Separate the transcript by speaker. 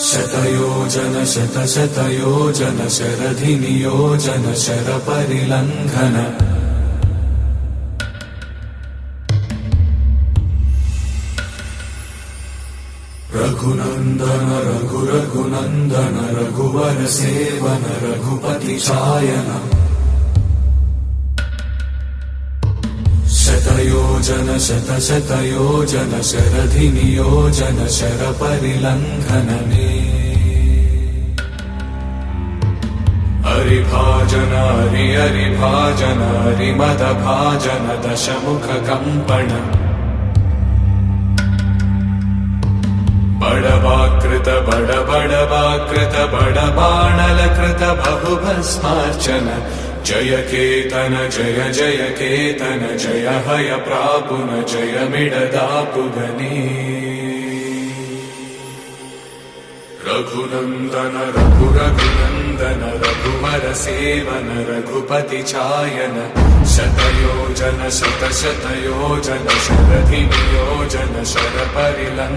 Speaker 1: शतयोजन शतशतयोजन शरधिनियोजन शरपरिलङ्घन रघुनन्दन रघुरघुनन्दन रघुवर seven Raghupati चायन शतयोजन शतशतयोजन शरधिनियोजन शरपरिलङ्घनने हरिभाजन हरिभाजन हरिमदभाजन दशमुख कम्पण बड़वाकृत बड़वाकृत बड़बाणलकृत बहुभस्मार्चन जय केतन जय जय केतन जय हय प्रापुन जय मिडदापुगने रघुनन्दन रघुरघुनन्दन रघुवर सेवन रघुपति चायन शतयोजन शतशतयोजन शरधिनियोजन शरपरिलङ्घन